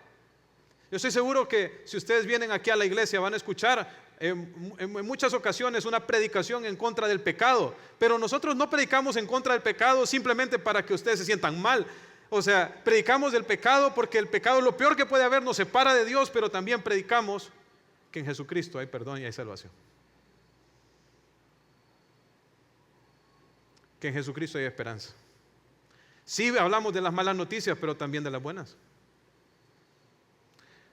Yo estoy seguro que si ustedes vienen aquí a la iglesia van a escuchar en muchas ocasiones una predicación en contra del pecado, pero nosotros no predicamos en contra del pecado simplemente para que ustedes se sientan mal. O sea, predicamos del pecado porque el pecado es lo peor que puede haber, nos separa de Dios, pero también predicamos que en Jesucristo hay perdón y hay salvación. Que en Jesucristo hay esperanza. Sí hablamos de las malas noticias, pero también de las buenas.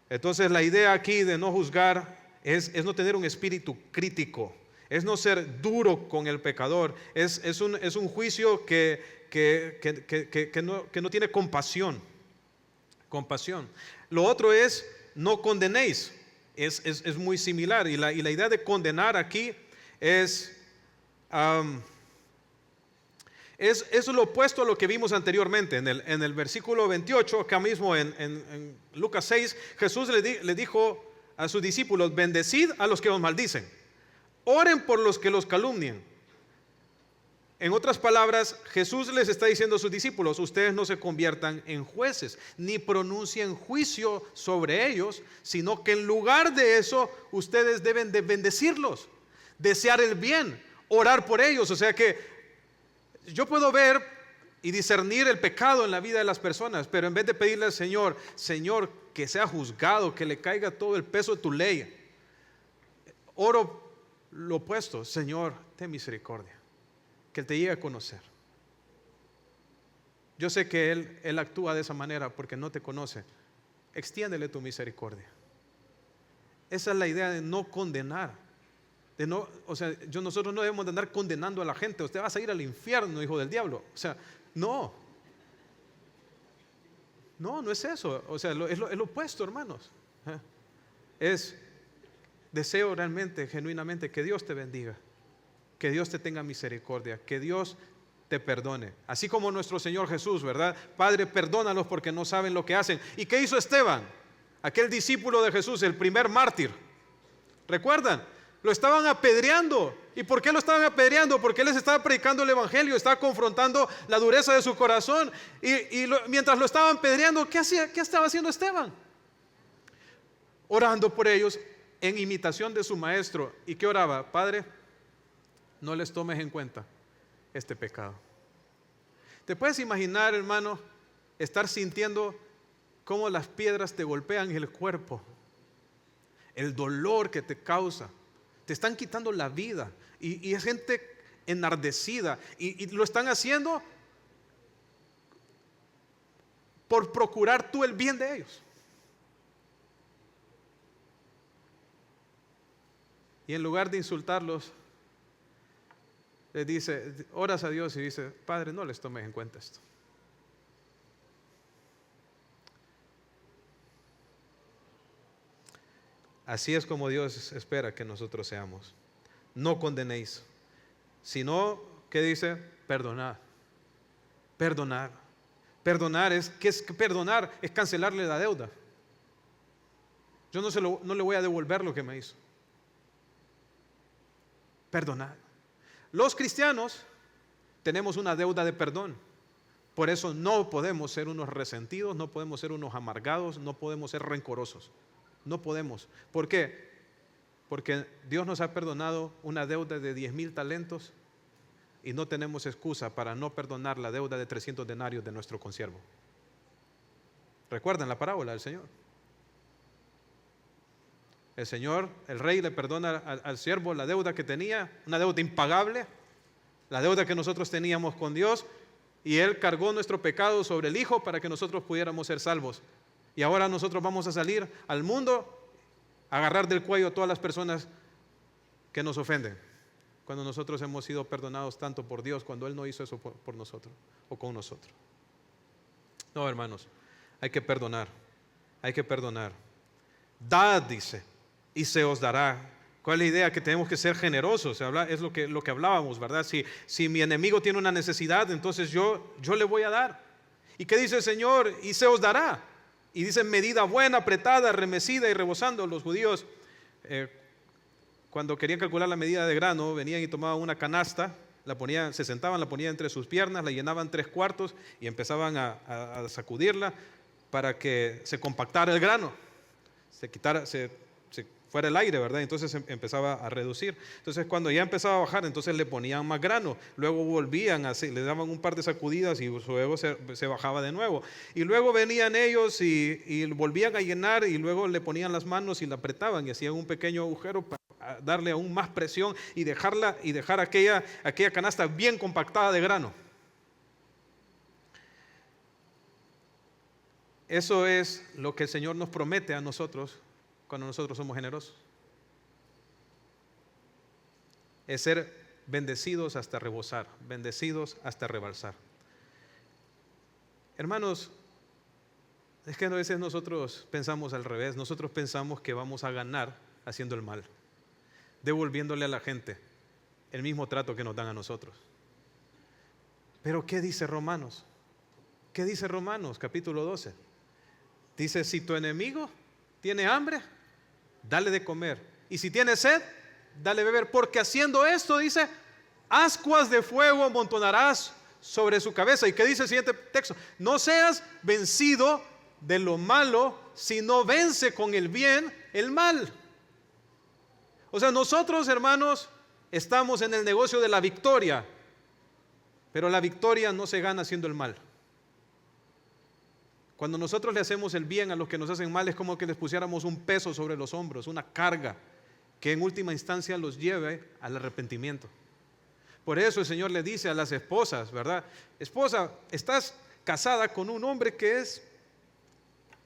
Entonces la idea aquí de no juzgar es no tener un espíritu crítico, es no ser duro con el pecador, es un juicio que no tiene compasión. Lo otro es no condenéis, es muy similar, y la idea de condenar aquí es lo opuesto a lo que vimos anteriormente. En el versículo 28, acá mismo en Lucas 6, Jesús le dijo a sus discípulos: bendecid a los que os maldicen, oren por los que los calumnian. En otras palabras, Jesús les está diciendo a sus discípulos: ustedes no se conviertan en jueces, ni pronuncien juicio sobre ellos, sino que en lugar de eso, ustedes deben de bendecirlos, desear el bien, orar por ellos. O sea que yo puedo ver y discernir el pecado en la vida de las personas, pero en vez de pedirle al Señor, Señor, que sea juzgado, que le caiga todo el peso de tu ley, oro lo opuesto: Señor, ten misericordia, que Él te llegue a conocer. Yo sé que Él actúa de esa manera porque no te conoce. Extiéndele tu misericordia. Esa es la idea de no condenar. Nosotros no debemos de andar condenando a la gente. Usted va a ir al infierno, hijo del diablo. O sea, no es eso. O sea, es lo opuesto, hermanos. Deseo realmente, genuinamente, que Dios te bendiga, que Dios te tenga misericordia, que Dios te perdone, así como nuestro Señor Jesús, ¿verdad? Padre, perdónalos porque no saben lo que hacen. ¿Y qué hizo Esteban? Aquel discípulo de Jesús, el primer mártir. ¿Recuerdan? Lo estaban apedreando. ¿Y por qué lo estaban apedreando? Porque él les estaba predicando el Evangelio, estaba confrontando la dureza de su corazón. Mientras lo estaban apedreando, ¿qué estaba haciendo Esteban? Orando por ellos en imitación de su maestro. ¿Y qué oraba? Padre, no les tomes en cuenta este pecado. ¿Te puedes imaginar, hermano, estar sintiendo cómo las piedras te golpean en el cuerpo? El dolor que te causa. Te están quitando la vida y es gente enardecida y lo están haciendo por procurar tú el bien de ellos. Y en lugar de insultarlos, les dice, oras a Dios y dice: Padre, no les tomes en cuenta esto. Así es como Dios espera que nosotros seamos. No condenéis, sino, ¿qué dice? Perdonar. Perdonar. Perdonar ¿qué es perdonar? Es cancelarle la deuda. Yo no le voy a devolver lo que me hizo. Perdonar. Los cristianos tenemos una deuda de perdón. Por eso no podemos ser unos resentidos, no podemos ser unos amargados, no podemos ser rencorosos. No podemos. ¿Por qué? Porque Dios nos ha perdonado una deuda de 10,000 talentos y no tenemos excusa para no perdonar la deuda de 300 denarios de nuestro consiervo. ¿Recuerdan la parábola del Señor? El Señor, el rey, le perdona al siervo la deuda que tenía, una deuda impagable, la deuda que nosotros teníamos con Dios, y Él cargó nuestro pecado sobre el Hijo para que nosotros pudiéramos ser salvos. Y ahora nosotros vamos a salir al mundo a agarrar del cuello a todas las personas que nos ofenden, cuando nosotros hemos sido perdonados tanto por Dios, cuando Él no hizo eso por nosotros o con nosotros. No, hermanos, hay que perdonar, hay que perdonar. Dad, dice, y se os dará. ¿Cuál es la idea? Que tenemos que ser generosos. Es lo que hablábamos, ¿verdad? Si mi enemigo tiene una necesidad, entonces yo le voy a dar. ¿Y qué dice el Señor? Y se os dará. Y dice medida buena, apretada, remecida y rebosando. Los judíos, cuando querían calcular la medida de grano, venían y tomaban una canasta, la ponían, se sentaban, la ponían entre sus piernas, la llenaban 3/4 y empezaban a sacudirla para que se compactara el grano, se fuera el aire, ¿verdad? Entonces empezaba a reducir. Entonces cuando ya empezaba a bajar, entonces le ponían más grano, luego volvían así, le daban un par de sacudidas y luego se bajaba de nuevo. Y luego venían ellos y volvían a llenar y luego le ponían las manos y la apretaban y hacían un pequeño agujero para darle aún más presión y dejar aquella canasta bien compactada de grano. Eso es lo que el Señor nos promete a nosotros cuando nosotros somos generosos. Es ser bendecidos hasta rebosar, bendecidos hasta rebalsar. Hermanos, es que a veces nosotros pensamos al revés. Nosotros pensamos que vamos a ganar haciendo el mal, devolviéndole a la gente el mismo trato que nos dan a nosotros. Pero ¿qué dice Romanos? ¿Qué dice Romanos capítulo 12? Dice, si tu enemigo tiene hambre, dale de comer. Y si tiene sed, dale beber. Porque haciendo esto, dice, ascuas de fuego amontonarás sobre su cabeza. ¿Y qué dice el siguiente texto? No seas vencido de lo malo, sino vence con el bien el mal. O sea, nosotros, hermanos, estamos en el negocio de la victoria, pero la victoria no se gana haciendo el mal. Cuando nosotros le hacemos el bien a los que nos hacen mal, es como que les pusiéramos un peso sobre los hombros, una carga que en última instancia los lleve al arrepentimiento. Por eso el Señor le dice a las esposas, ¿verdad? Esposa, estás casada con un hombre que es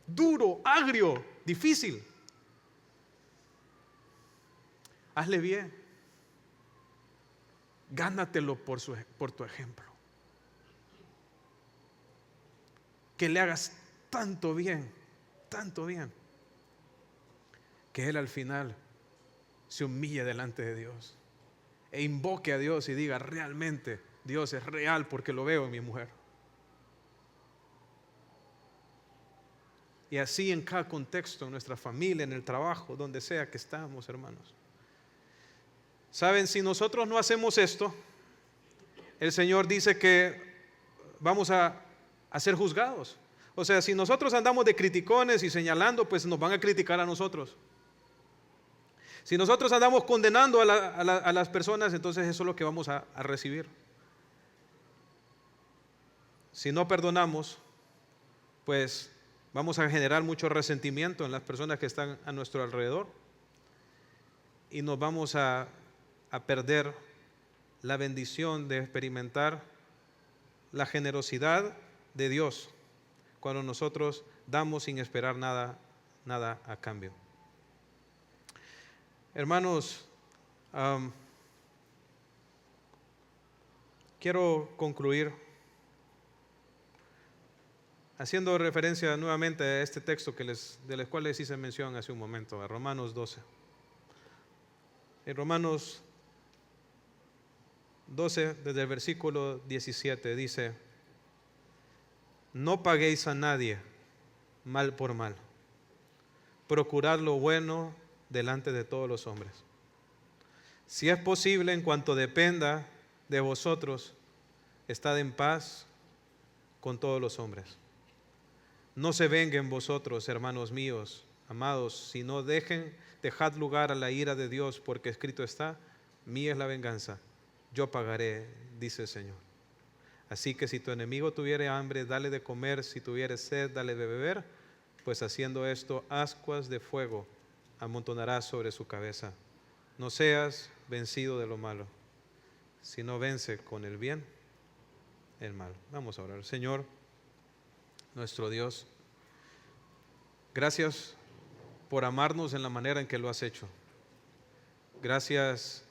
duro, agrio, difícil. Hazle bien. Gánatelo por tu ejemplo. Que le hagas tanto bien, que él al final se humille delante de Dios e invoque a Dios y diga, realmente Dios es real porque lo veo en mi mujer. Y así en cada contexto, en nuestra familia, en el trabajo, donde sea que estamos, hermanos. Saben, si nosotros no hacemos esto, el Señor dice que vamos a ser juzgados. O sea, si nosotros andamos de criticones y señalando, pues nos van a criticar a nosotros. Si nosotros andamos condenando a las personas, entonces eso es lo que vamos a recibir. Si no perdonamos, pues vamos a generar mucho resentimiento en las personas que están a nuestro alrededor y nos vamos a perder la bendición de experimentar la generosidad de Dios cuando nosotros damos sin esperar nada a cambio. Hermanos, quiero concluir haciendo referencia nuevamente a este texto del cual les hice mención hace un momento, a Romanos 12. En Romanos 12, desde el versículo 17, dice: no paguéis a nadie mal por mal. Procurad lo bueno delante de todos los hombres. Si es posible, en cuanto dependa de vosotros, estad en paz con todos los hombres. No se venguen vosotros, hermanos míos, amados, sino dejad lugar a la ira de Dios, porque escrito está: mía es la venganza, yo pagaré, dice el Señor. Así que si tu enemigo tuviere hambre, dale de comer; si tuviere sed, dale de beber, pues haciendo esto, ascuas de fuego amontonarás sobre su cabeza. No seas vencido de lo malo, sino vence con el bien el mal. Vamos a orar. Señor, nuestro Dios, gracias por amarnos en la manera en que lo has hecho. Gracias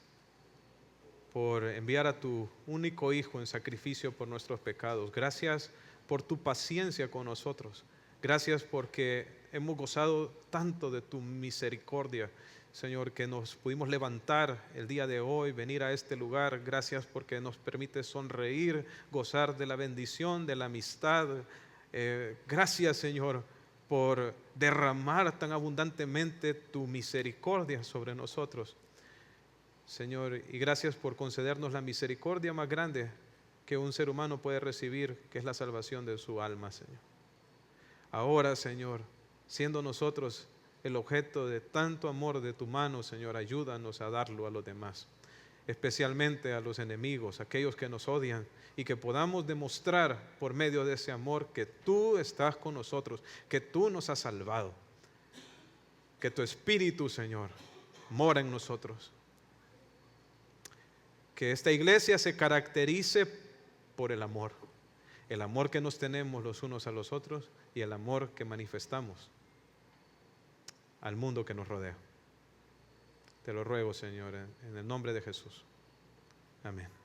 por enviar a tu único Hijo en sacrificio por nuestros pecados. Gracias por tu paciencia con nosotros. Gracias porque hemos gozado tanto de tu misericordia, Señor, que nos pudimos levantar el día de hoy, venir a este lugar. Gracias porque nos permite sonreír, gozar de la bendición, de la amistad. Gracias, Señor, por derramar tan abundantemente tu misericordia sobre nosotros, Señor, y gracias por concedernos la misericordia más grande que un ser humano puede recibir, que es la salvación de su alma, Señor. Ahora, Señor, siendo nosotros el objeto de tanto amor de tu mano, Señor, ayúdanos a darlo a los demás, especialmente a los enemigos, aquellos que nos odian, y que podamos demostrar por medio de ese amor que tú estás con nosotros, que tú nos has salvado, que tu Espíritu, Señor, mora en nosotros. Que esta iglesia se caracterice por el amor que nos tenemos los unos a los otros y el amor que manifestamos al mundo que nos rodea. Te lo ruego, Señor, en el nombre de Jesús. Amén.